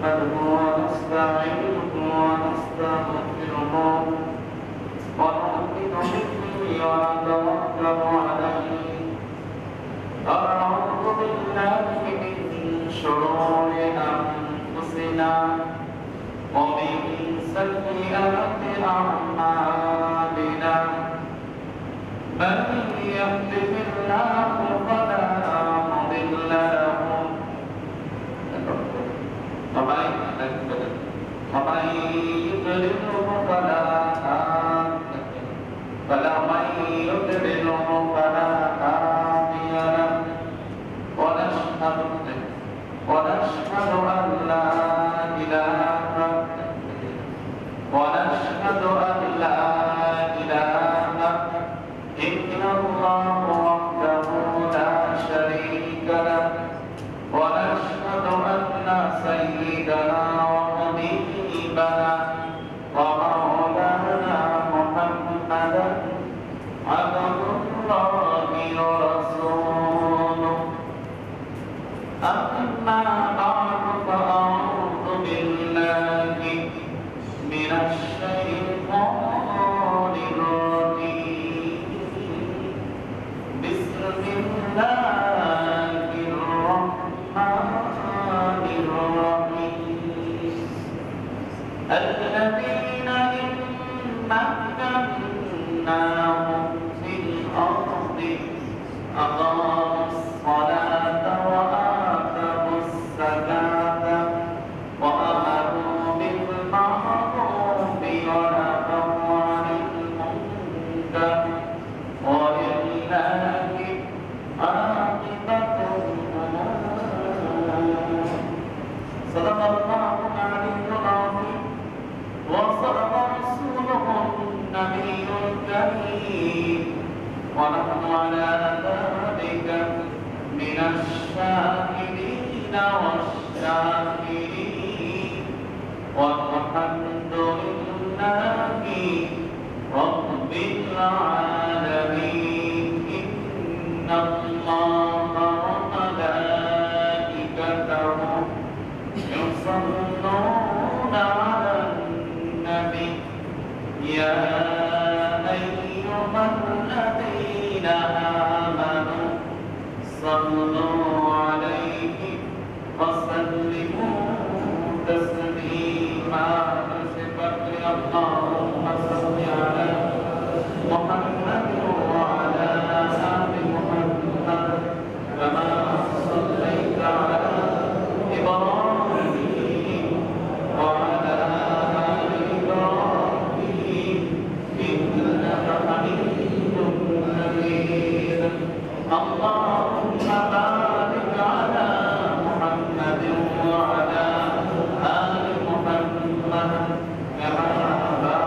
نحمده ونستعينه ونستغفره ونؤمن به ونتوكل عليه ونعوذ بالله من شرور أنفسنا ومن سيئات أعمالنا من يهده الله فلا مضل له ومن يضلله فلا هادي له ونشهد أن لا إله إلا الله وحده لا شريك له ونشهد أن سيدنا وحبيبنا ومولانا محمدا عبد الله ورسوله أما بعد فأعوذ بالله من الشيطان الرجيم بسم الله الرحمن الرحيم الذين إن مكناهم في الأرض أقاموا الصلاة وآتوا الزكاة وأمروا بالمعروف ونهوا عن المنكر ولله عاقبة الأمور صدق الله العلي العظيم وصدق رسوله النبي الكريم ونحن على ذلك من الشاهدين والشاكرين والحمد لله رب العالمين إن الله وملائكته يصلون على النبي يا أيها الذين آمنوا صلوا عليه وسلموا تسليما اللهم صل على محمد وعلى آل محمد كما صليت على إبراهيم وعلى آل إبراهيم إنك حميد مجيد اللهم بارك على محمد وعلى آل محمد كما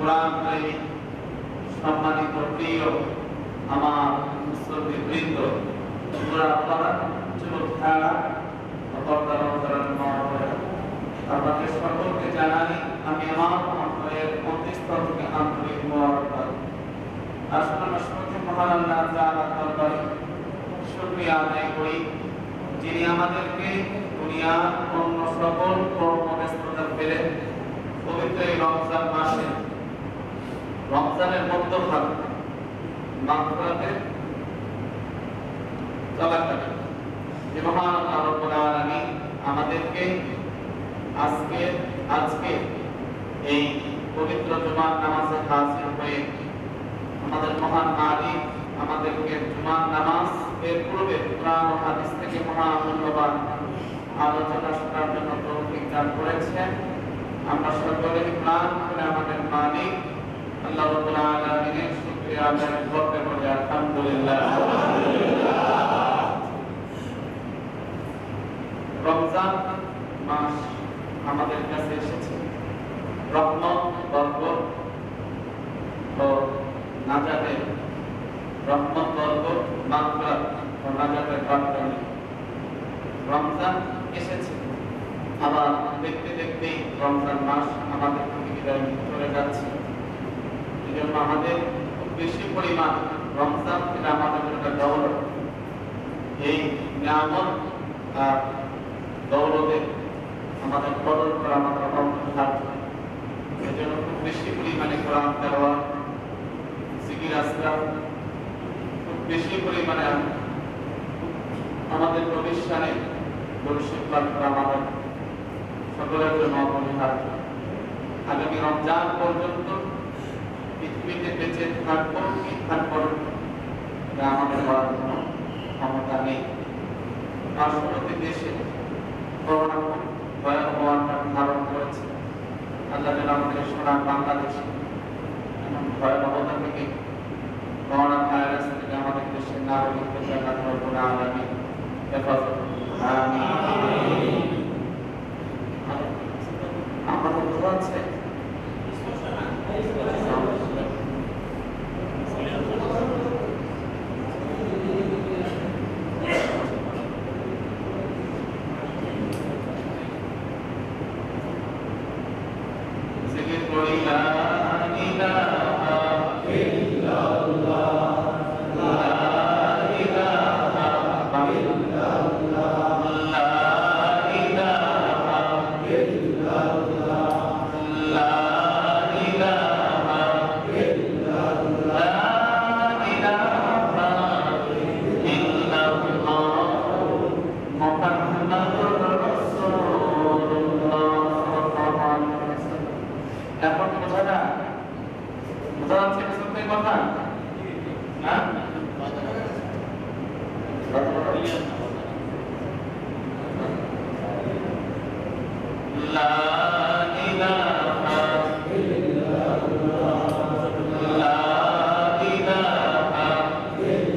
কোরআন প্রেমী সম্মানিত প্রিয় আমার মুসলিম বৃন্দ, যুবক ভাইরা, আপনাদের সকলকে জানাই আমি আমার অন্তরের অন্তঃস্থল থেকে আন্তরিক মোবারকবাদ। আসলে মহান আল্লাহ তাআলার দরবারে শুকরিয়া আদায় করি, যিনি আমাদেরকে দুনিয়ার অন্য সকল কর্মব্যস্ততা ফেলে পবিত্র এই রমজান মাসে, রমজানের মধ্যখান মাগফিরাতের চলাকালে যে মহান আল্লাহ রাব্বুল আলামিন আমাদেরকে আজকে এই পবিত্র জুমার নামাজে হাজির হয়ে আমাদের মহান মালিক আমাদেরকে জুমার নামাজ এর পূর্বে কোরআন ও হাদিস থেকে মহামূল্যবান আলোচনা শোনার জন্য তৌফিক দান করেছেন। আমরা সকলে প্রাণ করে আমাদের মালিক আল্লাহ রাব্বুল আলামিনের শুকরিয়া আদায় করতে পারি। আলহামদুলিল্লাহ। রমজান মাস আমাদের কাছে এসেছে রহমত, বরকত ও নাজাতের, রহমত, বরকত, মাগফিরাত ও নাজাতের বার্তা নিয়ে রমজান এসেছে। আবার দেখতে দেখতেই রমজান মাস আমাদের থেকে বিদায় চলে যাচ্ছে। এই জন্য আমাদের খুব বেশি পরিমাণ রমজান থেকে আমাদের একটা দৌলত, এই নিয়ামত আর দৌলতে আমাদের কদর করা আমাদের অবদান। এই জন্য খুব বেশি পরিমাণে কোরআন তেলাওয়াত, জিকির আজকার, খুব বেশি পরিমাণে আমাদের প্রতিষ্ঠানে দরুদ পাঠ করা আমাদের সকলের জন্য অপরিহার্য। আগামী রমজান পর্যন্ত পৃথিবীতে বেঁচে থাকবো কি থাকবো না আমাদের বলার কোনো ক্ষমতা নেই। পার্শ্ববর্তী দেশে করোনা ভয়াবহ আকার ধারণ করেছে। আল্লাহ যেন আমাদের সোনার বাংলাদেশে এমন ভয়াবহতা থেকে, করোনা ভাইরাস থেকে আমাদের দেশের নাগরিকদের আল্লাহ রাব্বুল আলামিন হেফাজত করুন। আমিন। আমাদের বোঝা যাচ্ছে? এখন বোঝা যাচ্ছে সত্যি কথা না? লা ইলাহা ইল্লাল্লাহ, লা ইলাহা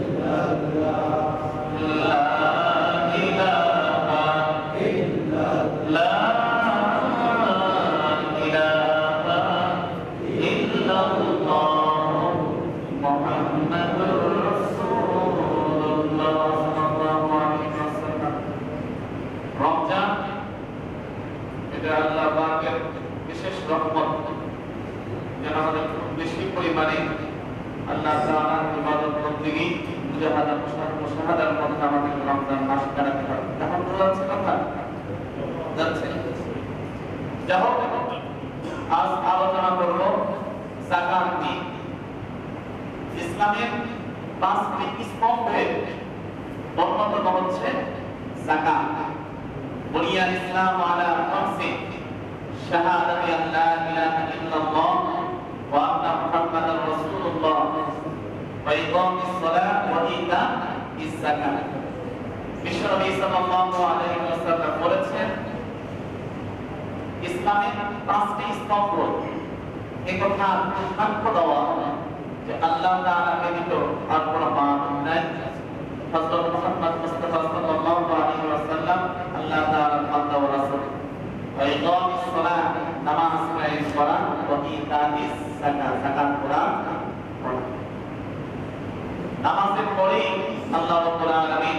ইল্লাল্লাহ, লা ইলাহা ইল্লাল্লাহ, আল্লাহ পাকের বিশেষ রহমত, যেন আমাদের খুব বেশি পরিমাণে আল্লাহ তাআলার ইবাদত বন্দেগী, মুজাহাদার মধ্যে আমাদের রমজান মাস কাটাতে হবে। এখন বোঝা যাচ্ছে কথা? যাচ্ছে। যাই হোক, আজ আলোচনা করব যাকাত নিয়ে। ইসলামের 5টি স্তম্ভের অন্যতম হচ্ছে যাকাত। বুনিয়াল ইসলাম আলা খামসি, শাহাদাতি আল্লা ইলাহা ইল্লাল্লাহ ওয়া আন্না মুহাম্মাদার রাসূলুল্লাহ ওয়া ইকামিস সালাত ওয়া ইতাইজ যাকাত। বিশ্বনবী সাল্লাল্লাহু আলাইহি ওয়াসাল্লাম বলেছেন, ইসলামের 5টি স্তম্ভ, এই কথা সাক্ষ্য দেওয়া যে আল্লাহ তাআলা ব্যতীত আর কোনো মাবুদ নাই। হযরত মুহাম্মদ মুস্তাফা সাল্লাল্লাহু আলাইহি ওয়াসাল্লাম আল্লাহ তাআলার বান্দা ও রাসূল। ওয়া ইকামিস সালাত, নামাজ কায়েম করা, ওয়া ইতাইজ সাকাত কোরআন পড়া। নামাজের পরে আল্লাহ রাব্বুল আলামিন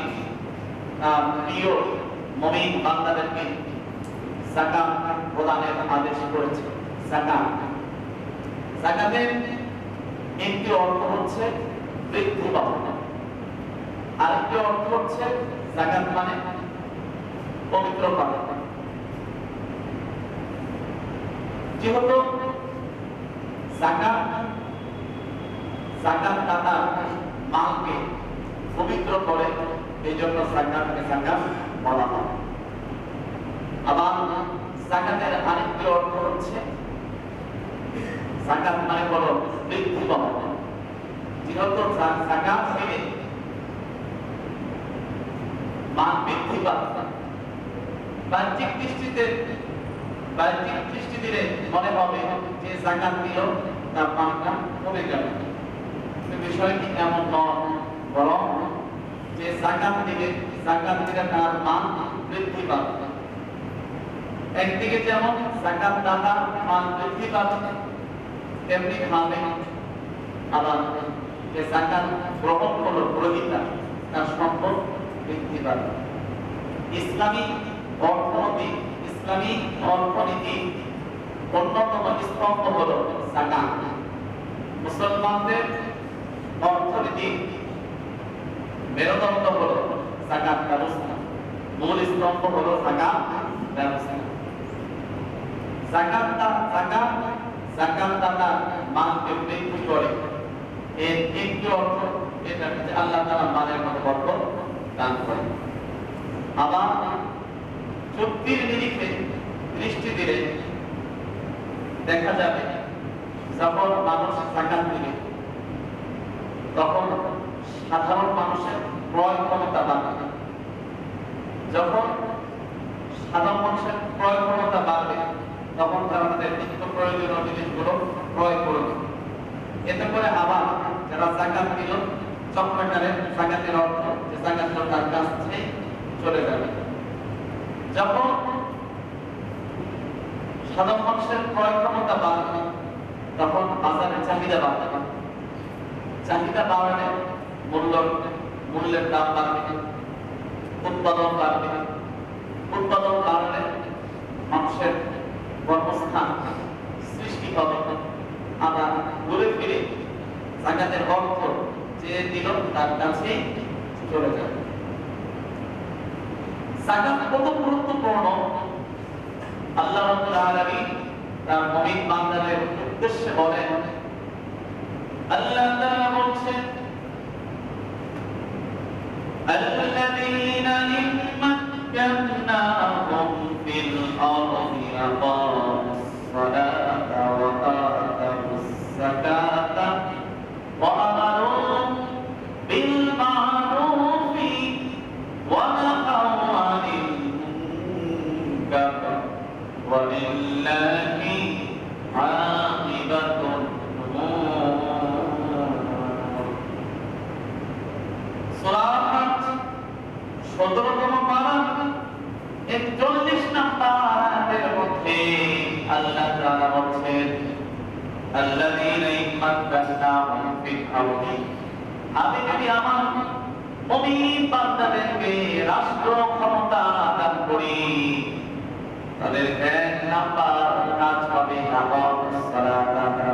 প্রিয় মুমিন বান্দাদেরকে যাকাত প্রদানের আদেশ করেছেন। যাকাতের একটি অর্থ হচ্ছে বৃদ্ধি পাওয়া, আরেকটি অর্থ হচ্ছে যাকাত মানে পবিত্র করা। যেহেতু যাকাত দাতা মালকে পবিত্র করে, এই জন্য যাকাতকে যাকাত বলা হয়। আবার যাকাতের আরেকটি অর্থ হচ্ছে যাকাত মানে হলো বৃদ্ধি পাওয়া। যেহেতু যাকাত দিলে মান বৃদ্ধি পায়, বাহ্যিক দৃষ্টি দিলে মনে হবে যে যাকাত দিল তার মানটা কমে গেল, বিষয়টি এমন নয়, বরং যে যাকাত দিলে তার মান বৃদ্ধি পাবে। একদিকে যেমন যাকাত দাতা মান বৃদ্ধি পাবে, তেমনি ভাবে আবার যে যাকাত গ্রহণ করলো গ্রহীতা তার সম্পদ বৃদ্ধি পাবে। ইসলামী অর্থনীতি অন্যতম স্তম্ভ হলো যাকাত। মুসলমানদের অর্থনীতি মেরুদণ্ড হলো যাকাত ব্যবস্থা, মূল স্তম্ভ হলো যাকাত ব্যবস্থা। যাকাত দাতা মানকে বৃদ্ধি করে, এর একটি অর্থ এটা যে আল্লাহ তাআলা মানের মতো বরকত দান করে। আবার চুক্তির নিরিখে দৃষ্টি দিলে দেখা যাবে যখন মানুষ যাকাত দিবে তখন সাধারণ মানুষের ক্রয় ক্ষমতা বাড়বে। যখন সাধারণ মানুষের ক্রয় ক্ষমতা বাড়বে তখন তারা তাদের নিত্য প্রয়োজনীয় জিনিসগুলো ক্রয় করবে। এতে করে আবার যারা যাকাত দিল চক্রাকারে যাকাতের অর্থ যে যাকাতটা তার কাছে চলে যাবে। যখন সাধারণ মানুষের ক্রয় ক্ষমতা বাড়বে তখন বাজারে চাহিদা বাড়বে। চাহিদা বাড়লে মূল্যের দাম বাড়বে, উৎপাদন বাড়বে। উৎপাদন বাড়লে মানুষের কর্মস্থান সৃষ্টি হবে। আবার ঘুরে ফিরে যাকাতের অর্থ যে দিল তার কাছে চলে যাবে। যাকাত কত গুরুত্বপূর্ণ আল্লাহ রাব্বুল আলামিন তার মুমিন বান্দাদের উদ্দেশ্যে বলেন। আল্লাহ তাআলা বলেন, الذين إن مكناهم في الأرض أقاموا الصلاة وآتوا الزكاة وأمروا بالمعروف ونهوا عن المنكر ولله عاقبة সূরা 17তম পারা 41 নম্বর আয়াতের মধ্যে আল্লাহ তাআলা বলেন, আল্লাযীনা ইম্মাক্কানাহুম ফিল আরদি, আমি যদি আমার মুমিন বান্দাদেরকে রাষ্ট্র ক্ষমতা দান করি তাদের এক নাম্বার কাজ হবে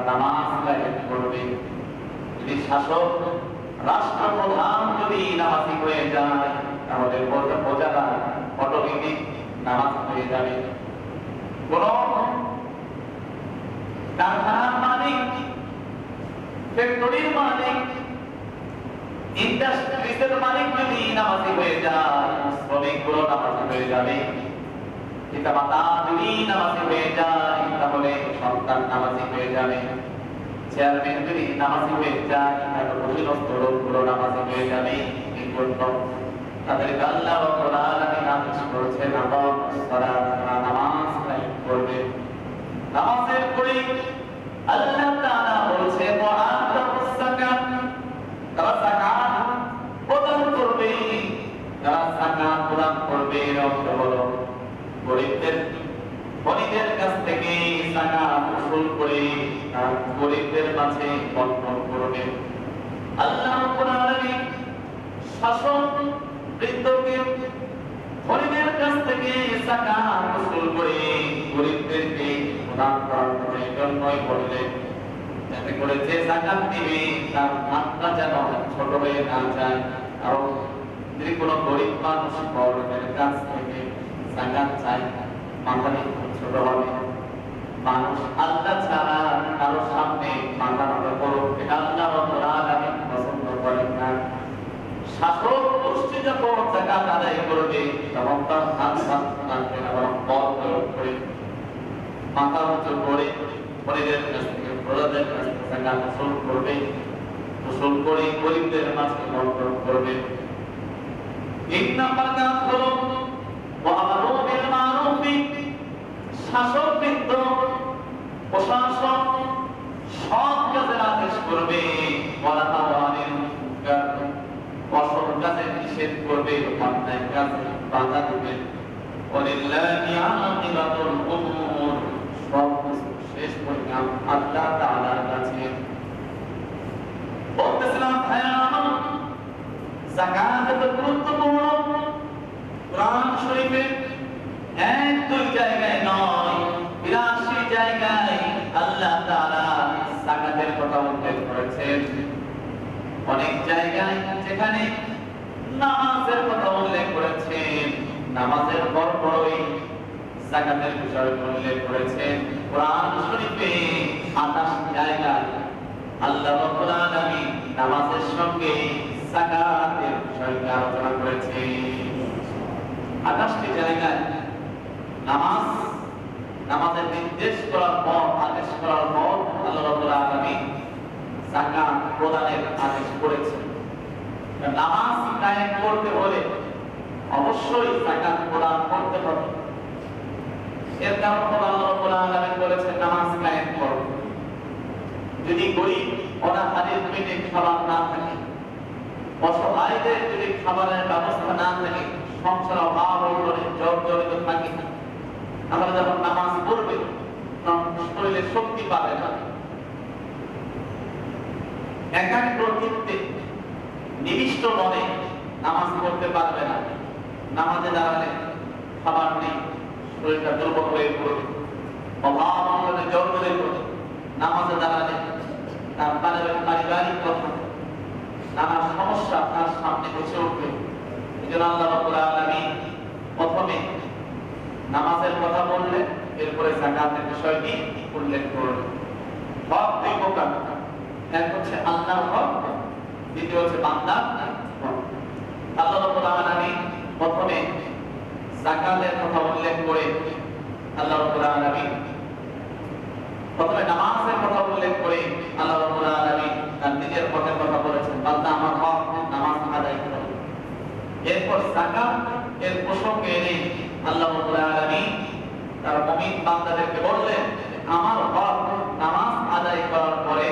নামাজ কায়েম করবে। যদি শাসক রাষ্ট্রপ্রধান যদি নামাজি হয়ে যায় তাহলে প্রজারা অটোমেটিক নামাজ হয়ে যাবে। কোন কারখানার মালিক, ফ্যাক্টরির মালিক, ইন্ডাস্ট্রিজের মালিক যদি নামাজি হয়ে যায় শ্রমিকগুলো নামাজি হয়ে যাবে। পিতামাতা যদি নামাজি হয়ে যায় তাহলে সন্তান নামাজি হয়ে যাবে। চেয়ারম্যান যদি নামাজি হয়ে যায় তাহলে অধীনস্থ লোকগুলো নামাজি হয়ে যাবে। এই জন্য তাদেরকে আল্লাহ রাব্বুল আলামিন আদেশ করেছেন নামাজ কায়েম করবে। নামাজের পরে আল্লাহ তাআলা বলেছেন ওয়াআতাউস যাকাত, তারা যাকাত প্রদান করবে। যারা যাকাত প্রদান করবে অর্থ হলো গরিবদের ধনীদের কাছ থেকে যাকাত উসুল করে গরিব মাঝে বন্টন করবে। আল্লাহ রাব্বুল আলামিন শাসক বৃদ্ধকে গরিবের কাছ থেকে যাকাত ওসুল করে গরিবদেরকে প্রদান করার জন্যই বললেন, যাতে করে যে যাকাত দিবে তার মাত্রা যেন ছোট হয়ে না যায়। কারণ যদি কোনো গরিব মানুষ বড়দের কাছ থেকে যাকাত চায়, মাথাটি ছোট হবে। মানুষ আল্লাহ ছাড়া কারো সামনে মাথা নত করুক, এটা আল্লাহ রাব্বুল আলামিন পছন্দ করেন না। শাসক গোষ্ঠী যখন যাকাত আদায় করবে তখন তার হাত থাকবে না, বরং বল প্রয়োগ করে মাথা উঁচু করে গরিবের কাছ থেকে প্রজাদের কাছ থেকে যাকাত ওসুল করবে। ওসুল করে গরিবদের মাঝে বন্টন করবে। তিন নাম্বার কাজ হলো ওয়া'মারু বিল মা'রুফ। শাসকবৃন্দ প্রশাসক সৎ কাজের আদেশ করবে, অসৎ কাজে নিষেধ করবে, অন্যায় কাজে বাধা দেবে। ওয়ালিল্লাহি আকিবাতুল উমুর। সব শেষ পরিণাম আল্লাহ তাআলার কাছে। বলতেছিলাম ভাইয়া আমার, যাকাত এত গুরুত্বপূর্ণ। কোরআন শরীফে এক দুই জায়গায় নয়, ৮২ জায়গায় আল্লাহ তাআলা যাকাতের কথা উল্লেখ করেছেন। অনেক জায়গায় যেখানে নামাজের কথা উল্লেখ করেছেন, নামাজের পরপরই যাকাতের বিষয় উল্লেখ করেছেন। কোরআন শরীফে ২৮ জায়গায় আল্লাহ রাব্বুল আলামিন নামাজের সঙ্গে যাকাতের বিষয়কে আলোচনা করেছেন। ২৮টি জায়গায় নামাজের নির্দেশ করার পর, আদেশ করার পর আল্লাহ রাব্বুল আলামিন যাকাত প্রদানের আদেশ করেছেন। নামাজ কায়েম করতে হলে অবশ্যই যাকাত প্রদান করতে হবে। এর কারণ হলো আল্লাহ রাব্বুল আলামিন বলেছেন নামাজ কায়েম করো। যদি গরিব অনাহারের পেটে খাবার না থাকে, অসহায়দের যদি খাবারের ব্যবস্থা না থাকে, সংসার অভাব অনটনে জর্জরিত থাকে, তাহলে যখন নামাজ পড়বে তখন শরীরে শক্তি পাবে না। একাগ্র চিত্তে নিবিষ্ট মনে নামাজ পড়তে পারবে না। নামাজে দাঁড়ালে খাবার নেই, শরীরটা দুর্বল হয়ে পড়বে, অভাব অনটনে জর্জরিত পড়বে। নামাজে দাঁড়ালে তার পারিবারিক কথা, নানা সমস্যা তার সামনে এসে উঠবে। এজন্য আল্লাহ রাব্বুল আলামিন প্রথমে নামাজের কথা বললেন, এরপরে যাকাতের বিষয়টি উল্লেখ করলেন। হক দুই প্রকার, এক হচ্ছে আল্লাহর হক, দ্বিতীয় হচ্ছে বান্দার হক। আল্লাহ রাব্বুল আলামিন প্রথমে যাকাতের কথা উল্লেখ করে আল্লাহ রাব্বুল আলামিন প্রথমে নামাজের কথা উল্লেখ করে আল্লাহ রাব্বুল আলামিন তার নিজের হকের কথা বলেছেন, বান্দা আমার হক নামাজ আদায় করো। এরপর যাকাত এর প্রসঙ্গে এনে আল্লাহ রাব্বুল আলামিন তার মুমিন বান্দাদেরকে বললেন, আমার হক নামাজ আদায় করার পরে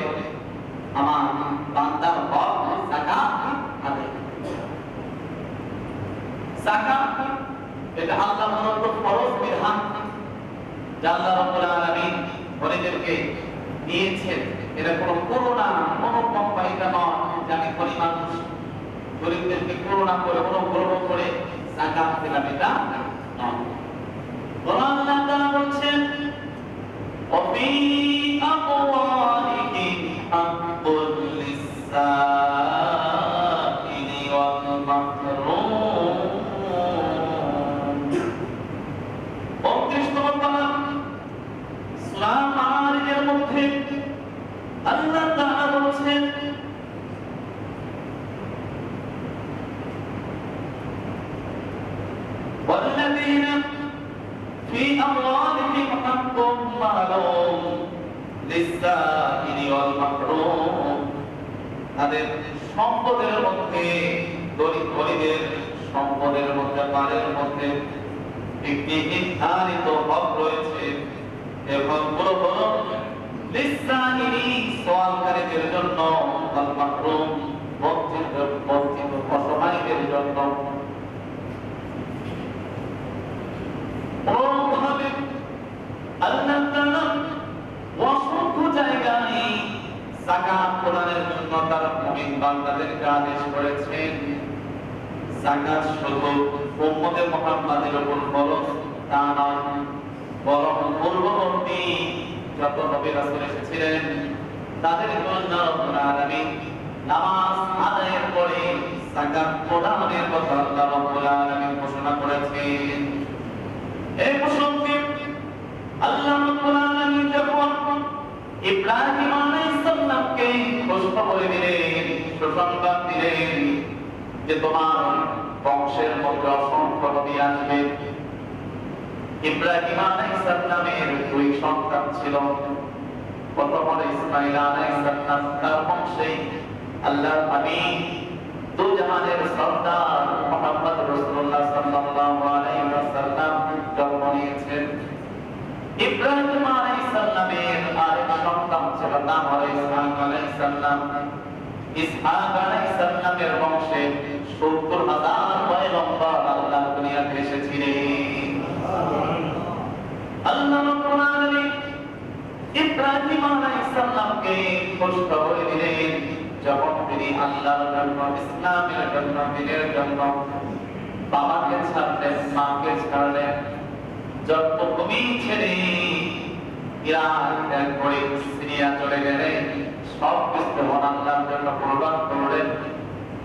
আমার বান্দার হক যাকাত আদায় করো। যাকাত এটা আল্লাহর মনোনীত ফরজ বিধান, যা আল্লাহ রাব্বুল আলামিন গরিবদেরকে দিয়েছেন। এটা কোনো করুণা, অনুকম্পা পাইতা নয় যে আমি গরিব মানুষ, গরিবদেরকে করুণা করে অনুগ্রহ করে যাকাত দিলাম, এটা নয়। কোরআন আল্লাহ বলছেন, ওয়াফি আমওয়ালিহিম হাক্কুল লিস-সাইলি ওয়াল মাহরুম। ৩৫তম পারা সূরা মাআরিজের মধ্যে আল্লাহ তাআলা বলছেন, والذين في أموالهم حق معلوم للسائل والمحروم। তাদের সম্পদের মধ্যে, গরিবদের সম্পদের মধ্যে, মালের মধ্যে একটি নির্ধারিত হক রয়েছে। এই হকগুলো হলো লিস-সাইলি, সওয়ালকারীদের জন্য, ওয়াল মাহরুম, বঞ্চিত অসহায়দের জন্য। আল্লাহ তাআলা অসংখ্য জায়গায় যাকাত প্রদানের জন্য তার মুমিন বান্দাদেরকে আদেশ করেছেন। যাকাত শুধু উম্মতে মুহাম্মাদের উপর ফরজ তা নয়, বরং পূর্ববর্তী যত নবী রাসূল এসেছিলেন তাদের জন্য রব্বুল আলামিন নামাজ আদায়ের পরে যাকাত প্রদানের কথা আল্লাহ রব্বুল আলামিন ঘোষণা করেছেন। এই প্রসঙ্গে আল্লাহ রাব্বুল আলামিন যখন ইব্রাহিম আলাইহিস সালামকে খুশখবর দিলেন, সুসংবাদ দিলেন যে তোমার বংশের মধ্যে অসংখ্য নবী আসবে। ইব্রাহিম আলাইহিস সালামের দুই সন্তান ছিল, প্রথম হলো ইসমাঈল আলাইহিস সালাম, তার বংশে আল্লাহর হাবিব দু জাহানের সরদার মুহাম্মদ রাসূলুল্লাহ সাল্লাল্লাহু আলাইহি ওয়াসাল্লাম জন্ম নিয়েছেন। ইব্রাহিম আলাইহিস সালামের আরেক সন্তান ছিল, নাম হলো ইসহাক আলাইহিস সালাম। ইসহাক আলাইহিস সালামের বংশে ৭০,০০০ পয়গম্বর আল্লাহ দুনিয়াতে এসেছিলেন। আল্লাহ রাব্বুল আলামিন ইব্রাহিম আলাইহিস সালামকে খুশখবর দিলেন যখন তিনি আল্লাহর জন্য, ইসলামের জন্য, দ্বীনের জন্য বাবাকে ছাড়লেন, মাকে ছাড়লেন, জন্মভূমি ছেড়ে ইরাক ত্যাগ করে সিরিয়া চলে গেলেন, সব কিছু আল্লাহর জন্য কুরবান করলেন।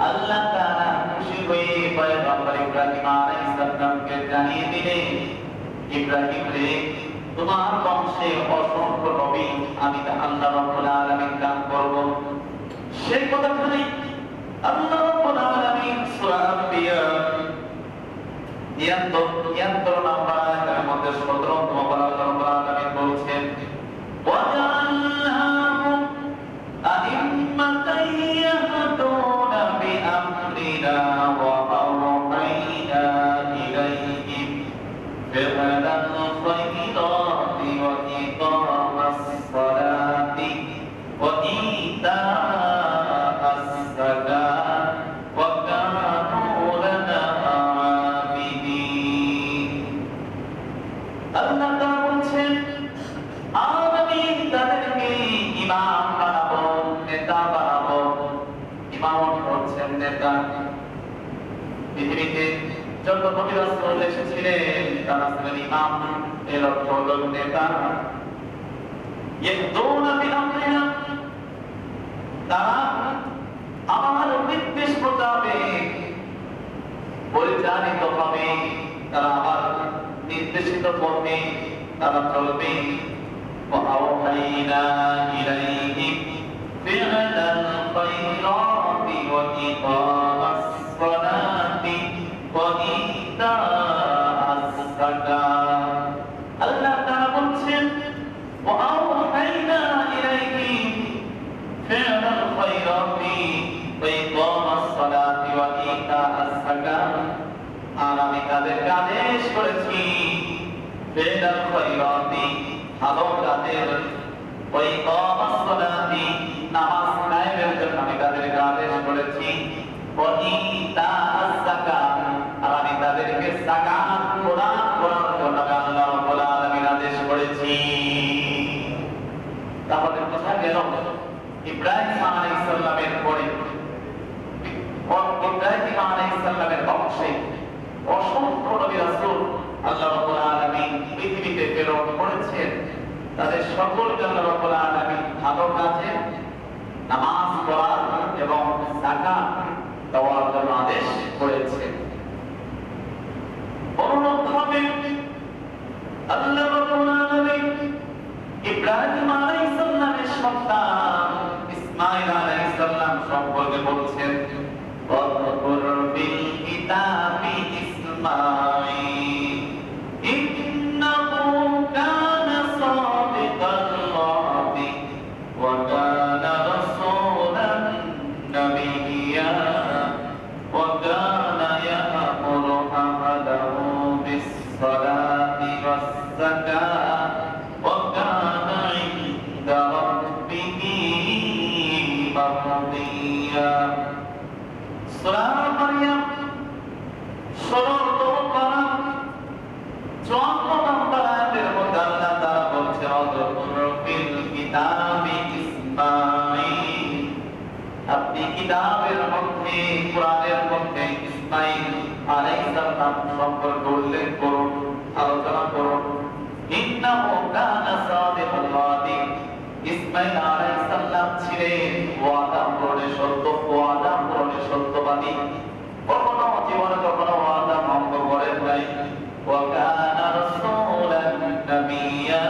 আল্লাহ তাআলা খুশি হয়ে পয়গম্বর ইব্রাহিম আলাইহিস সালামকে জানিয়ে দিলেন, ইব্রাহিম রে, তোমার বংশে অসংখ্য নবী আমি আল্লাহ রাব্বুল আলামিন দান করব। সেই কথা শুনে আল্লাহ রাব্বুল আলামিন সূরা আম্বিয়া ৭৩ নম্বর আয়াতের মধ্যে ১৭তম পারা আল্লাহ রাব্বুল আলামিন বলছেন, ওয়াজআলনাহুম আইম্মাতান ইয়াহদুনা বিআমরিনা ওয়া আওহাইনা ইলাইহিম ফি'লাল খায়রাতি ওয়া ইকামাস সালাতি ওয়া ইতাআস যাকাত ওয়া কানু লানা আবিদিন। আল্লাহ তাআলা বলছেন, আমি তাদেরকে ইমাম বানাবো, নেতা বানাবো। ইমাম হচ্ছেন নেতা। পৃথিবীতে যত নবী রাসূল এসেছিলেন তারা ছিলেন ইমাম, এর অর্থ হলো নেতা। ইয়াহদুনা বিআমরিনা, তারা আমার নির্দেশ মোতাবেক পরিচালিত হবে, তারা আমার নির্দেশিত পথে তারা চলবে। وأوحينا إليهم فعل الخيرات وإقام الصلاة وإيتاء الزكاة। الله تعالى বলছেন, وأوحينا إليهم فعل الخيرات وإقام الصلاة وإيتاء الزكاة। আর আমি তাদেরকে আদেশ করেছি ফি'লাল খায়রাতি, ভালো কাজের, ওই ইকামাস সালাতি, নামাজ কায়েমের জন্য আমি তাদেরকে আদেশ করেছি, ওয়া ইতাআস যাকাত, আর আমি তাদেরকে যাকাত প্রদান করার জন্য আল্লাহ রাব্বুল আলামিন আদেশ করেছি। তাহলে বোঝা গেল ইব্রাহিম আলাইহিস সালামের পরে ইব্রাহিম আলাইহিস সালামের বংশে অসংখ্য নবী রাসূল আল্লাহ রাব্বুল আলামিন পৃথিবীতে প্রেরণ করেছেন। তাদের সকলকে আল্লাহ রাব্বুল আলামিন ভালো কাজে, নামাজ পড়ার এবং যাকাত দেওয়ার জন্য আদেশ করেছেন। অনুরূপভাবে আল্লাহ রাব্বুল আলামিন ইব্রাহিম আলাইহিস সালামের সন্তান ইসমাঈল আলাইহিস সালাম সম্পর্কে বলছেন, ওয়াযকুর ফিল কিতাবি ইসমাঈল ইন্নাহু কানা সাদিকাল ওয়াদি ওয়া কানা রাসূলান নাবিয়্যা ওয়া কানা ইয়া'মুরু আহলাহু বিস-সালাতি ওয়াজ-যাকাত ওয়া কানা 'ইনদা রাব্বিহি মারদিয়্যা। সূরা মারইয়াম ১৬তম পারা ৫৪ নম্বর আয়াতের মধ্যে আল্লাহ তাআলা বলছেন, ওয়াযকুর ফিল কিতাবি ইসমাঈল কিতাবের মধ্যে কোরআনের মধ্যে ইসমাঈল আলাইহিস সালাম সম্পর্কে উল্লেখ করুন, আলোচনা করুন। ইন্নাহু কানা সাদিকুল ওয়াদি, ইসমাঈল আলাইহিস সালাম ছিলেন ওয়াদা পূরণে সত্যবাদী, কখনো জীবনে কখনো ওয়াদা ভঙ্গ করেন নাই। ওয়া কানা রাসূলান নাবিয়্যা,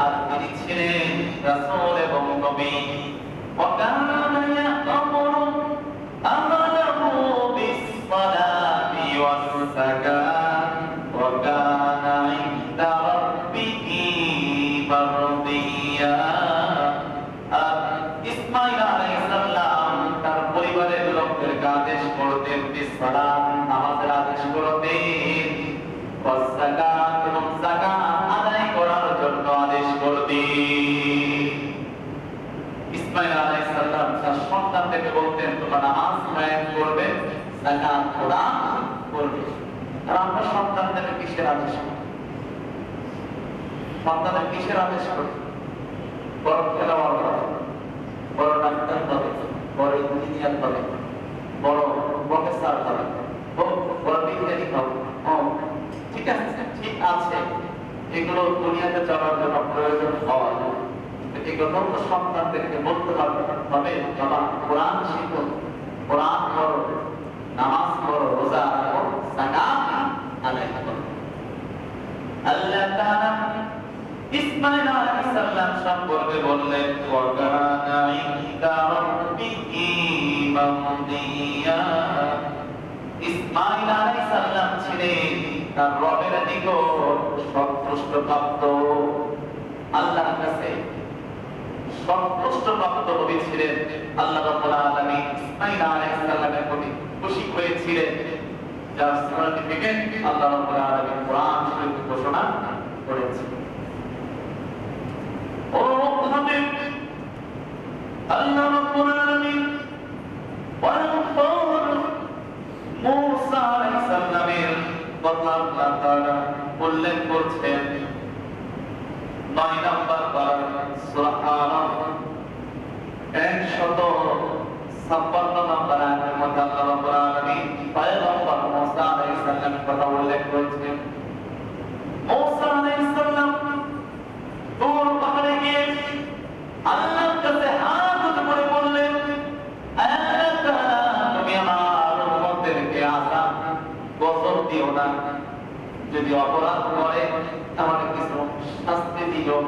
আর তিনি ছিলেন রাসূল এবং নবী। ওয়া কানা ইয়া'মুরু আহলাহু বিস-সালাতি ওয়াস-সাকাত ওয়া কানা 'ইনদা রাব্বিহি মারদিয়্যা। ইসমাঈল আলাইহিস সালাম তার পরিবারের লোকদেরকে আদেশ করতেন, বিস-সালাত, নামাজের আদেশ করতেন, ওয়াস-সাকাত, এবং যাকাত আদায় করার জন্য আদেশ করতেন। ইসমাঈল আলাইহিস সালাম তার সন্তানদেরকে বলতেন, তোমরা নামাজ কায়েম করবে, যাকাত প্রদান করবে। আর আমরা সন্তানদেরকে কিসের আদেশ করি? সন্তানদের কিসের আদেশ করি? বড় খেলোয়াড় হবে, বড় ডাক্তার হবে, বড় ইঞ্জিনিয়ার হবে, বড় প্রফেসর হবে, বড় বিজ্ঞানী হবে। ঠিক আছে, ঠিক আছে, এগুলো দুনিয়াতে চলার জন্য প্রয়োজন হয়। এগুলো তো সন্তানদেরকে বলতে হবে, বাবা কোরআন শিখো, কোরআন পড়ো, নামাজ পড়ো, রোজা রাখো, যাকাত আদায় করো। আল্লাহ তাআলা ইসমাঈল আলাইহিস সালাম সম্পর্কে বললেন, ওয়া কানা 'ইনদা রাব্বিহি মারদিয়্যা। ইসমাঈল আলাইহিস সালাম ছিলেন তার রবের নিকট সন্তুষ্টপ্রাপ্ত, আল্লাহর কাছে সন্তুষ্টপ্রাপ্ত নবী ছিলেন। আল্লাহ রাব্বুল আলামিন ইসমাঈল আলাইহিস সালামের প্রতি খুশি হয়েছিলেন, যার সার্টিফিকেট আল্লাহ রাব্বুল আলামিন কোরআন শরীফে ঘোষণা করেছেন। আল্লাহ রাব্বুল আলামিন মূসা আলাইহিস সালামের কথা আল্লাহ তাআলা উল্লেখ করছেন 9 নম্বর পারা সূরা আরাফ 156 নম্বর আয়াতের মধ্যে আল্লাহ রাব্বুল আলামিন পয়গম্বর মূসা আলাইহিস সালামের কথা উল্লেখ করেছেন। মূসা আলাইহিস সালাম তুর পাহাড়ে গিয়ে আল্লাহর কাছে হাত উঠে পড়ে বললেন, আল্লাহ তাআলা তুমি আমার উম্মতদেরকে আযাব গজব দিও না, যদি অপরাধ করে তাহলে কিছু শাস্তি দিও,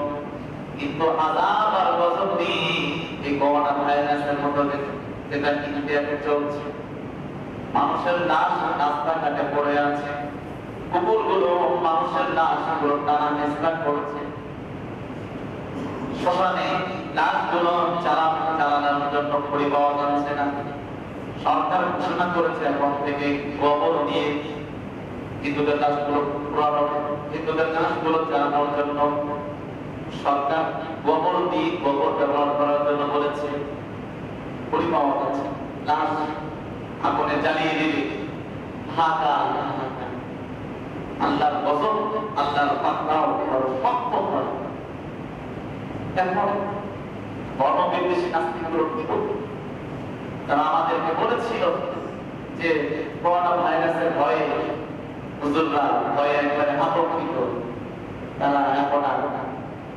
কিন্তু আযাব আর গজব দিয়ে এই করোনা ভাইরাসের মতো যেটা ইন্ডিয়াতে চলছে, মানুষের লাশ রাস্তাঘাটে পড়ে আছে, কুকুরগুলো মানুষের লাশগুলো টানা হেঁচড়া করছে, শ্মশানে লাশগুলো চালানোর জন্য খড়ি পাওয়া যাচ্ছে না। সরকার ঘোষণা করেছে এখন থেকে গোবর দিয়ে হিন্দুদের লাশগুলো চালানোর জন্য সরকার গোবর ব্যবহার করার জন্য বলেছে। খড়ি পাওয়া যাচ্ছে, লাশ আগুনে জ্বালিয়ে দিবে, হাহাকার। আল্লাহর গজব, আল্লাহর পাকড়াও শক্ত হয়। এখন ধর্মবিদ্বেষী নাস্তিকগুলো কি করবে? তারা আমাদেরকে বলেছিল যে করোনা ভাইরাসের ভয়ে হুজুররা ভয়ে একবারে আতঙ্কিত, তারা এখন আর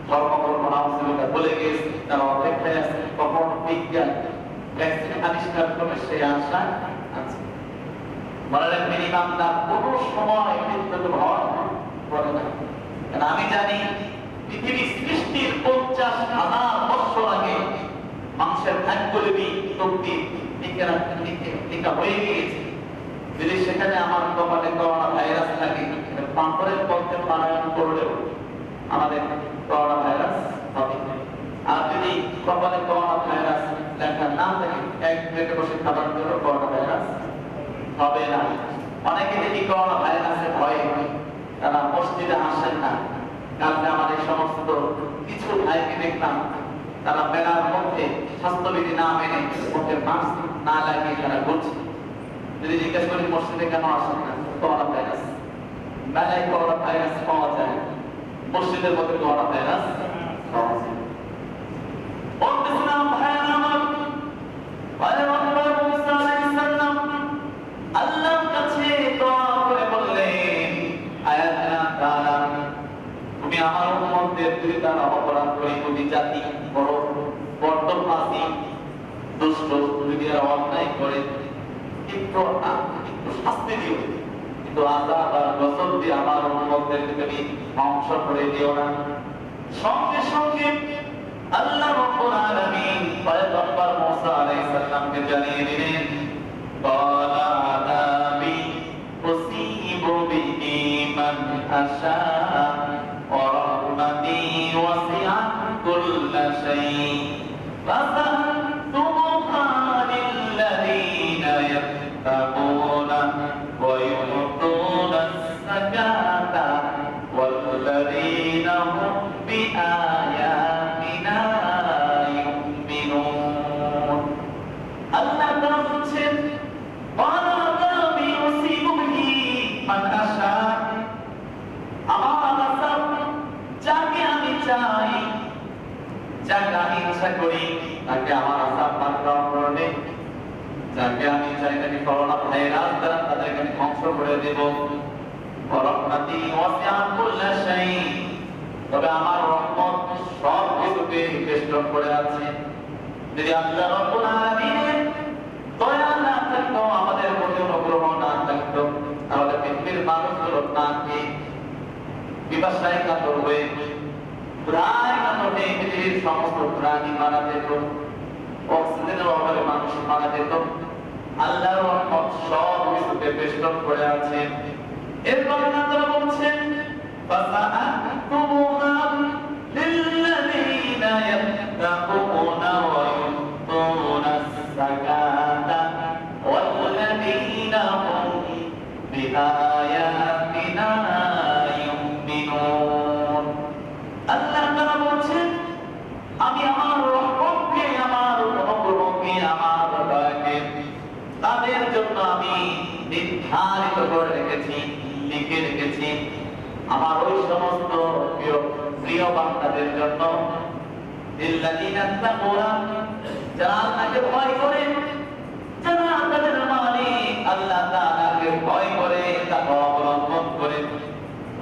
ধর্মকর্ম নাউজুবিল্লাহ বলে গিয়েছে, তারা অপেক্ষায় আছে কখন বিজ্ঞান ভ্যাকসিন আবিষ্কার করবে সেই আশা আছে। বলে মিনিমাম তার কোনো সময় মৃত্যুর ভয় করে না। কারণ আমি জানি পৃথিবী সৃষ্টির 50,000 বছর আগে মানুষের ভাগ্যলিপি তকদি লিখা হয়ে গিয়েছে। যদি সেখানে আমার কপালে করোনা ভাইরাস থাকে, পাঁপড়ের পথে পারায়ণ করলেও আমাদের করোনা ভাইরাস হবে। আর যদি কপালে করোনা ভাইরাস লেখা না থাকে, এক প্লেটে বসে খাবার দিলেও করোনা ভাইরাস হবে না। অনেকে দেখি করোনা ভাইরাসের ভয়ে তারা মসজিদে আসেন না। কালকে আমার এই সমস্ত কিছু ভাইকে দেখলাম, তারা মেলার মধ্যে স্বাস্থ্যবিধি না মেনে মুখে মাস্ক না লাগিয়ে তারা ঘুরছে। যদি জিজ্ঞেস করি মসজিদে কেন আসেন না, করোনা ভাইরাস। মেলায় করোনা ভাইরাস পাওয়া যায়, মসজিদের মধ্যে করোনা ভাইরাস পাওয়া যায়। বলতেছিলাম ভাইরা আমার করে একটু শাস্তি দিও, কিন্তু আযাব আর গজব দিয়ে আমার উম্মতদেরকে তুমি ধ্বংস করে দিও না। সঙ্গে সঙ্গে আল্লাহ রাব্বুল আলামিন পয়গম্বর মুসা আলাইহিস সালামকে জানিয়ে দিলেন, ক্বালা আযাবি উসিবু বিহি মান আশা ওয়া রাহমাতি ওয়াসিআত কুল্লা শাই ফাসানতুহা লিল্লাযীনা ইয়াত্তাকুনা ওয়া ইউতুনা আস-সাকাতা ওয়াল্লাযীনা হুম বিআয়াতিনা ইউমিনুন। আল্লাহ তাআলা বলছেন, ক্বালা আযাবি উসিবু বিহি মান আশা, আমার আযাব যাকে আমি চাই, যাকে আমি ইচ্ছা করি তাকে আমার আযাব মাত্রাও করবে, যাকে আমি চাই তাকে করোনা ভাইরাস দ্বারা তাদেরকে আমি ধ্বংস করে দেব। রহমতি ওয়াসিআত কুল্লা শাই, তবে আমার রহমত সব কিছুকে বেষ্টন করে আছে। যদি আল্লাহ রাব্বুল আলামিনের দয়া না থাকতো, আমাদের প্রতি অনুগ্রহ না থাকতো, তাহলে পৃথিবীর মানুষগুলো না খেয়ে বিপাশায় কাতর হয়ে প্রায় কাতর হয়ে পৃথিবীর সমস্ত প্রাণী মারা যেত, অক্সিজেনের অভাবে মানুষ মারা যেত। আল্লাহর রহমত সব কিছুকে বেষ্টন করে আছে। এরপর আল্লাহ বলছেন, ফাসাআতুহা লিল্লাযীনা ইয়াত্তাকুনা ওয়া ইউতুনা আস-সাকাতা ওয়াল্লাযীনা হুম বিআয়াতিনা ইউমিনুন। আল্লাহ তাআলা বলছেন, আমি আমার রহমতকে, আমার অনুগ্রহকে, আমার দয়াকে তাদের জন্য আমি নির্ধারিত করে রেখেছি, লিখে রেখেছি। আমার ওই সমস্ত প্রিয় বান্দাদের জন্য, লিল্লাযীনা তাকুনা, যারা আল্লাহকে ভয় করে, যারা তাদের মালিক আল্লাহ তাআলাকে ভয় করে, তাকওয়া অবলম্বন করে,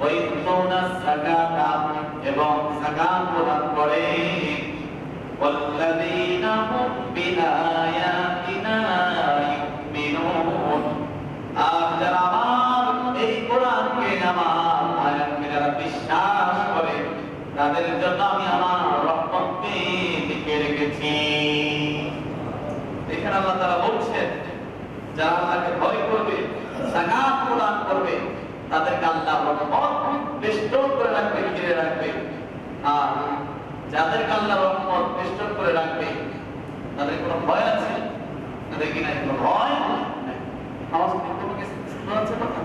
ওই ইউতুনাস সাকাতা, এবং যাকাত প্রদান করে, ওয়াল্লাযীনা হুম বিআয়াতিনা ইউমিনুন, আর যারা আমার এই কোরআনকে, আমার আয়াতকে যারা বিশ্বাস করে, তাদের জন্য আমি আমার রহমতকে লিখে রেখেছি। এখানে আল্লাহ তাআলা বলছেন, যারা আল্লাহকে ভয় করবে, যাকাত প্রদান করবে, তাদেরকে আল্লাহ রহমত বেষ্টন করে রাখবে, ঘিরে রাখবে। আর যাদেরকে আল্লাহ রহমত বেষ্টন করে রাখবে, তাদের কোনো ভয় আছে? তাদের কি নাই কোনো ভয়? আওয়াজ তোমাকে শোনা যাচ্ছে কথা?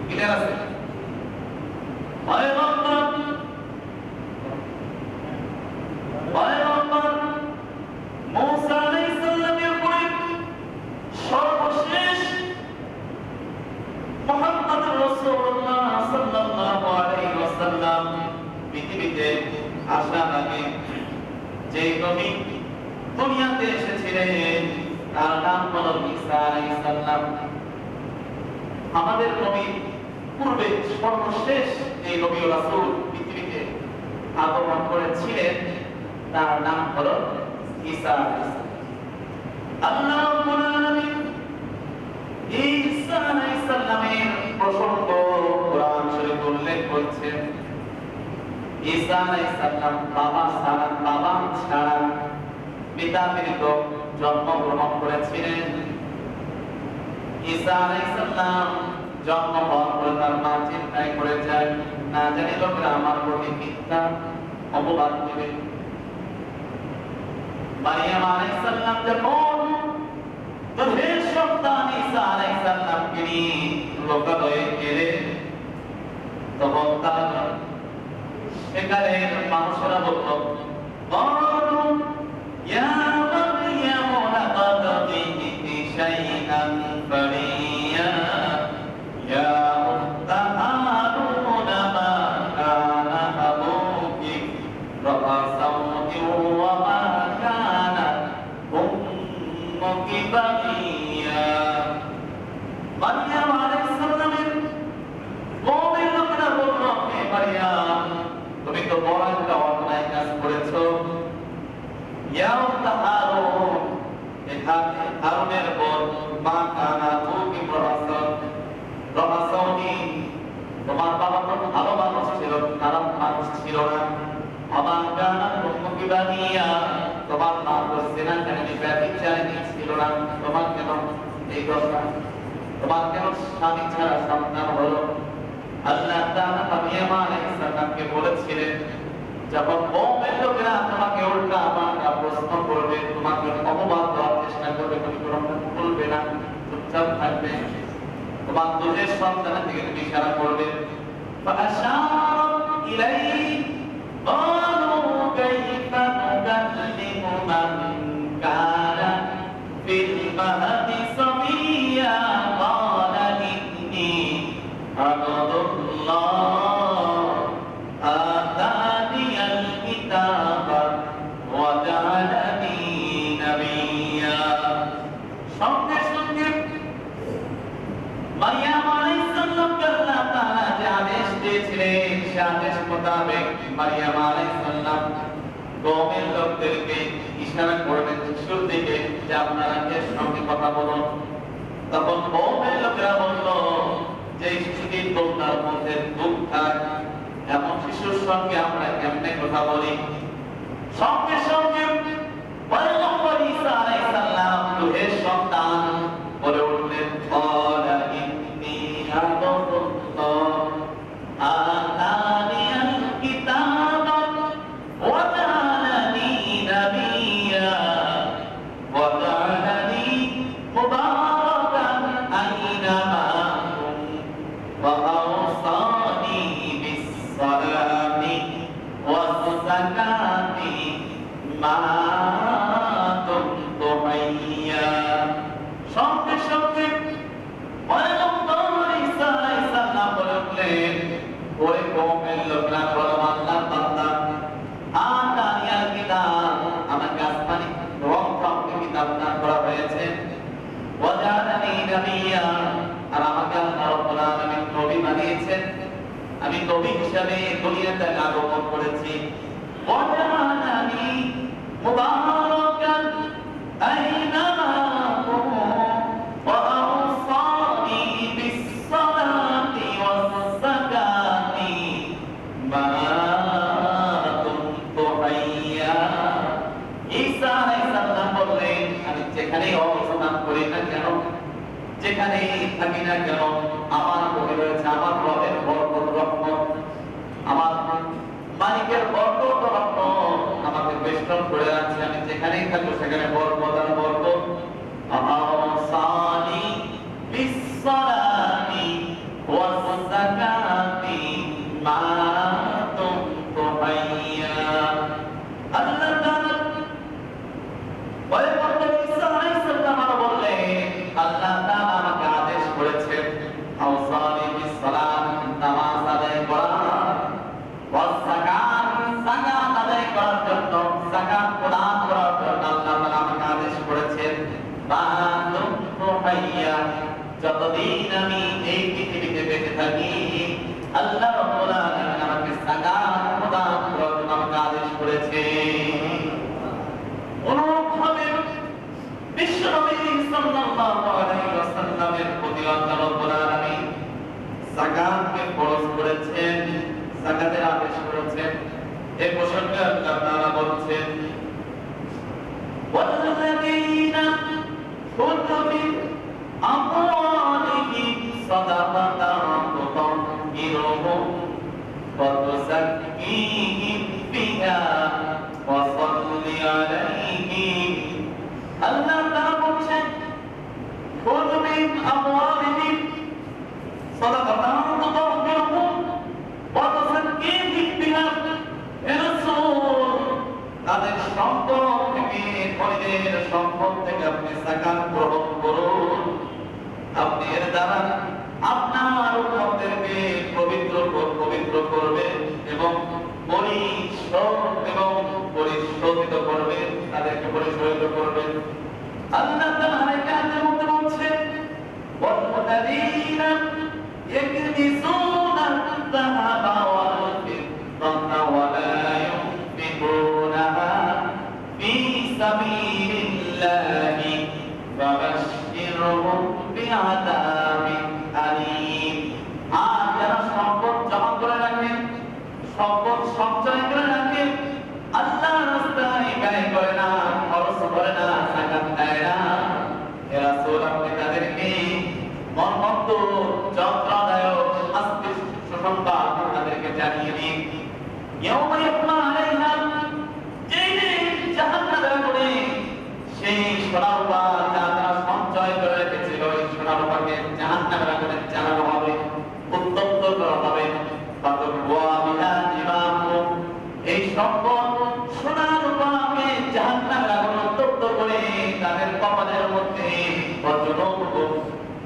ক্লিয়ার আছে? পয়গম্বর মুসা আলাইহিস সালামের পরে সর্বশেষ মুহাম্মদুর রাসূলুল্লাহ সাল্লাল্লাহু আলাইহি ওয়াসাল্লাম পৃথিবীতে আসার আগে যে নবী দুনিয়াতে এসেছিলেন তার নাম হলো ঈসা আলাইহিস সালাম। আমাদের নবী পূর্বে সর্বশেষ যে নবী ও রাসূল পৃথিবীতে আগমন করেছিলেন তার নাম হলো ঈসা আলাইহিস সালাম। আল্লাহ রাব্বুল আলামিন ঈসা আলাইহিস সালামের প্রসঙ্গ কোরআন শরীফে উল্লেখ করেছেন। ঈসা আলাইহিস সালাম বাবা ছাড়া পিতা ব্যতীত জন্মগ্রহণ করেছিলেন। ঈসা আলাইহিস সালাম জন্ম হওয়ার পর তার মা চিন্তায় পড়ে যায়, না জানি লোকেরা আমার প্রতি মিথ্যা অপবাদ দেবে। মারিয়াম আলাইহিস সালাম যখন দুধের সন্তান ঈসা আলাইহিস সালামকে নিয়ে লোকালয়ে গেলেন, তখন তার সেখানের মানুষেরা বলল, ক্বালু ইয়া মারইয়াম লাকাদ জি'তি শাইআন ফারিয়া ইয়া উখতা হারুন মা কানা আবুকি রাআ সাওতিন ওয়া মা কানাত উম্মুকি বাগিয়া। মারইয়াম আলাইহিস সালামের কওমের লোকেরা বলল, হে মারইয়াম, তুমি তো বড় একটা অন্যায় কাজ করেছো। ইয়া উখতা হারুন, এই হারুনের বোন মা কানা তুকি রহাসাউনি, তোমার বাবা তো ভালো মানুষ ছিল, খারাপ মানুষ ছিল না। আমার কানা তুকি বানিয়া, তোমার মা তো সিনা কাহিনী ব্যভিচারিণী ছিল না। তোমার কেন এই দশা, তোমার কেন স্বামী ছাড়া সন্তান হলো? আল্লাহ তাআলা মারিয়াম আলাইহিস সালামকে বলেছিলেন, যখন কওমের লোকেরা তোমাকে উল্টা পাল্টা প্রশ্ন করবে, তোমাকে অপবাদ দেওয়ার চেষ্টা করবে, তুমি কোনো বলবে না, চুপচাপ থাকবে। তোমার দুধের সন্তানের দিকে তুমি ইশারা করবে। فأشارت إليه قالوا كيف نكلم من كان في المهد صبيا قال إني عبد الله آتاني الكتاب وجعلني نبيا। সঙ্গে সঙ্গে মারিয়াম আলাইহিস সালামকে আল্লাহ তাআলা যে আদেশ দিয়েছিলেন, সে আদেশ মোতাবেক মারিয়াম আলাইহিস সালাম কওমের লোকদেরকে ইশারা করলেন শিশুর দিকে যে আপনারা এর সঙ্গে কথা বলুন। তখন কওমের লোকেরা বলল যে শিশুটির তোমরা মধ্যে দুঃখ থাকে, এমন শিশুর সঙ্গে আমরা কেমনে কথা বলি? সঙ্গে সঙ্গে পয়গম্বর ঈসা আলাইহিস সালাম দুহের সন্তান বলে উঠলেন, ক্বালা ইন্নী আবদুল্লাহ আতানিয়াল কিতাবা ওয়া জাআলানি নাবিয়্যা ওয়া জাআলানি মুবারাকান আইনামা কুনতু ওয়া আওসানি বিস-সালাতি ওয়াজ-যাকাতি মা দুমতু হাইয়্যা। সঙ্গে সঙ্গে পয়গম্বর ঈসা আলাইহিস সালাম বললেন, ওরে কওমের লোকরা, বলো আল্লাহর বান্দা আতানিয়াল কিতাব, আমাকে আসমানি গ্রন্থ কিতাব দান করা হয়েছে, ওয়া জাআলানি নাবিয়্যা, আর আমাকে আল্লাহ রাব্বুল আলামিন নবী বানিয়েছেন, আমি নবী হিসেবে দুনিয়াতে আগমন করেছি। ওয়া জাআলানি মুবারাকান আইনামা কুনতু ওয়া আওসানি বিস-সালাতি ওয়াজ-যাকাতি মা দুমতু হাইয়্যা। ঈসা আলাইহিস সালাম বললেন, আমি যেখানেই অবস্থান করি না কেন, যেখানেই থাকি না কেন, আমার প্রতি রয়েছে আমার রবের বরকত রহমত, আমার মালিকের বরকত রহমত আমাকে বেষ্টন করে আছে। আমি যেখানেই থাকবো সেখানে বরকত আর বরকত। আওসানি বিস-সালাতি ওয়াজ-যাকাতি মা দুমতু হাইয়্যা। আল্লাহ তাআলা পয়গম্বর ঈসা আলাইহিস সালাম বললেন, আল্লাহ তাআলা আমাকে আদেশ করেছেন আওসানি বিস-সালাত, নামাজ আদায় করা, ওয়াজ-যাকাত, যাকাত আদায় করার জন্য, যাকাত প্রদান করার জন্য আল্লাহ তাআলা আমাকে আদেশ করেছেন। মা দুমতু হাইয়্যা, যতদিন আমি এই পৃথিবীতে বেঁচে থাকি আল্লাহ রাব্বুল আলামিন আমাকে যাকাত প্রদান করার জন্য আমাকে আদেশ করেছেন। অনুরূপভাবে বিশ্বনবী সাল্লাল্লাহু আলাইহি ওয়াসাল্লামের প্রতি আল্লাহ রাব্বুল আলামিন যাকাতকে ফরজ করেছেন, যাকাতের আদেশ করেছেন। এই প্রসঙ্গে আল্লাহ তাআলা বলছেন, ওয়াল্লাযীনা খুযু মিন আমওয়ালিহিম সাদাকাতান তুতাহহিরুহুম ওয়া তুযাক্কিহিম বিহা ওয়া সাল্লি আলাইহিম। আল্লাহ তাআলা বলছেন, খুযু মিন আমওয়ালিহিম সাদাকাতান তুতাহহিরুহুম ওয়া তুযাক্কিহিম বিহা। হে রাসূল, তাদের সম্পদ থেকে, খরিদের সম্পদ থেকে আপনি যাকাত গ্রহণ করুন। আপনি এর দ্বারা আপনার উম্মতদেরকে পবিত্র করবেন এবং পরিশোধিত করবেন, তাদেরকে পরিশোধিত করবেন। আল্লাহ তাআলা আয়াতের মধ্যে বলছেন, ওয়াল্লাযীনা ইয়াকনিজুনা আয-যাহাবা ওয়াল-ফিদ্দাতা ওয়া লা ইউনফিকুনাহা ফী সাবিলিল্লাহি ফাবাশশিরহুম বিআযাবিন আলীম। আর যারা সম্পদ জমা করে রাখে, সম্পদ সঞ্চয় করে রাখে, আল্লাহর রাস্তায় ব্যয় করে না, খরচ করে না, যাকাত দেয় না, হে রাসূল আপনি তাদেরকে মর্মন্তুদ যন্ত্রণাদায়ক শাস্তির সুসংবাদ তাদেরকে জানিয়ে দিন। ইয়াউমা ইয়াকমা আলাইহা, যেদিন জাহান্নামের আগুনে সেই সোনারূপা যা তারা সঞ্চয় করে রেখেছিল, এই সোনারূপাকে জাহান্নামের আগুনে জ্বালানো হবে, উত্তপ্ত করা হবে। ফাতুকওয়া বিহা জিবাহুম, এই সম্পদ সোনারূপাকে জাহান্নামের আগুনে উত্তপ্ত করে তাদের কপালের মধ্যে বজ্রনৌকুম,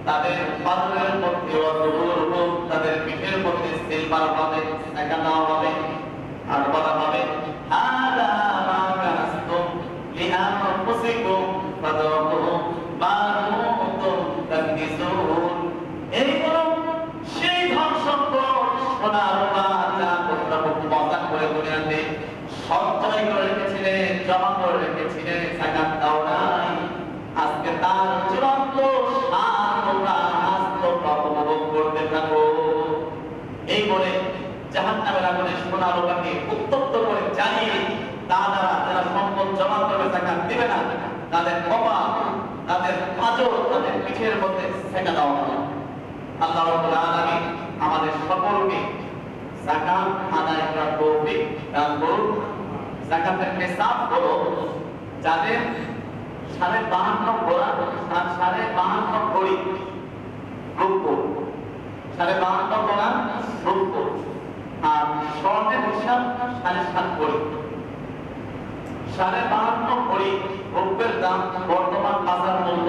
তাদের পাথরের মধ্যে অজুরহুম, তাদের পিঠের মধ্যে সিল মারা হবে, সেকা দেওয়া হবে। আর বলা হবে হাদা মা কানাসতুম লিআনফুসিকুম ফাযাকুহু মা কুনতুম তাকনিজুন। এই হলো সেই ধন সম্পদ, সোনা রূপা যা তোমরা মজা করে দুনিয়াতে সঞ্চয় করে রেখেছিলে, জমা করে রেখেছিলে, যাকাত দাও নাই। আজকে তার চূড়ান্ত স্বাদ তোমরা আজ তোমরা উপভোগ করতে থাকো। এই বলে জাহান্নামের আগুনে সোনা রূপাকে উত্তপ্ত করে জ্বালিয়ে তারা যারা সম্পদ জমা করবে, যাকাত দিবে না, তাদের কপাল, তাদের পাঁজর, তাদের পিঠের মধ্যে সেকা দেওয়া হবে। আল্লাহ রাব্বুল আলামিন আমাদের সকলকে যাকাত আদায় করার তৌফিক দান করুন। যাকাতের হিসাব হলো যাদের 52.5 ঘোড়া, 52.5 ভরি রৌপ্য, 52.5 ঘোড়া রৌপ্য, আর স্বর্ণের হিসাব 7.5 ভরি। 52.5 ভরি রৌপ্যের দাম বর্তমান বাজার মূল্য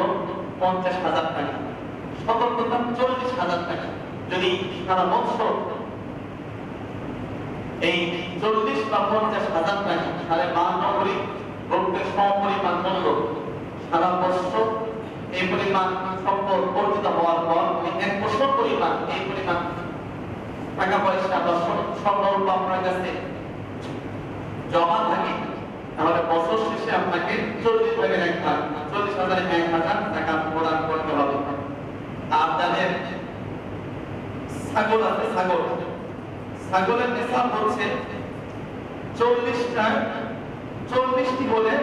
50,000 টাকা, সতর্ক দাম 40,000 টাকা। যদি সারা বছর এই 40 বা 50,000 টাকা 52.5 ভরি রৌপ্যের সমপরিমাণ মূল্য সারা বছর এই পরিমাণ সম্পদ অর্জিত হওয়ার পর 1 বছর পরিমাণ এই পরিমাণ টাকা পয়সা বা স্বর্ণ রূপা আপনার কাছে জমা থাকে, তাহলে বছর শেষে আপনাকে 40,000 টাকা প্রদান করতে হবে। আর যাদের ছাগল আছে, ছাগলের নিসাব হচ্ছে 40টি বলে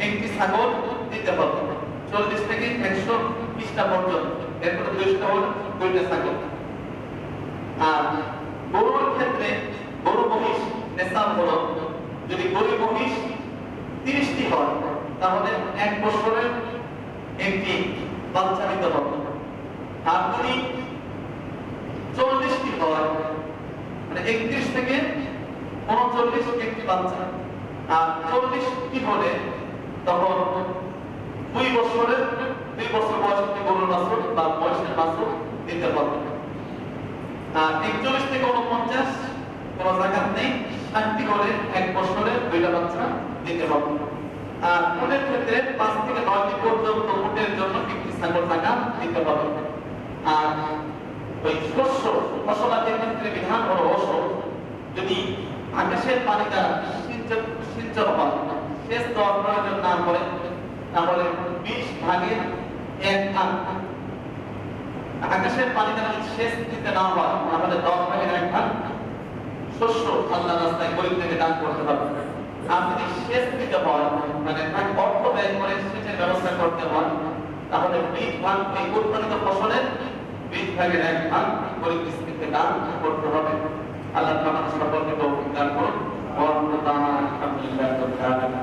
একটি ছাগল দিতে হবে। 40 থেকে 120টা পর্যন্ত, এরপরে 200টা হলে 2টা ছাগল। আর গরুর ক্ষেত্রে গরু মহিষ নিসাব হলো, যদি গরু মহিষ 30টি হয় তাহলে 1 বছরের একটি বাচ্চা দিতে হবে। আর যদি 40টি হয় মানে 31 থেকে 39 একটি বাচ্চা, আর 40টি হলে তখন 2 বছর বয়সী গরুর বাছুর বা মহিষের বাছুর দিতে হবে। আর 41 থেকে 49 কোনো যাকাত নেই, 60টি হলে 1 বছরে 2টা বাচ্চা দিতে হবে। আর উটের ক্ষেত্রে 5 থেকে 9টি পর্যন্ত উটের জন্য একটি ছাগল যাকাত দিতে হবে। আর ওই শস্য ফসলাদের ক্ষেত্রে বিধান হলো যদি আকাশের পানি দ্বারা সিঞ্চন হয়, সেচ দেওয়ার প্রয়োজন না পড়ে, তাহলে 20 ভাগের 1 ভাগ আকাশের পানি দ্বারা সেচ দিতে না হয়, তাহলে 10 ভাগের 1 ভাগ শস্য আল্লাহর রাস্তায় গরিবদেরকে দান করতে হবে। আর যদি সেচ দিতে হয় মানে তাকে অর্থ ব্যয় করে সেচের ব্যবস্থা করতে হয়, তাহলে 20 ভাগ এই উৎপাদিত ফসলের 20 ভাগের 1 ভাগ গরিব মিসকিনকে দান করতে হবে। আল্লাহ তাআলা সকলকে তৌফিক দান করুন। ওয়া আলহামদুলিল্লাহি রাব্বিল আলামিন।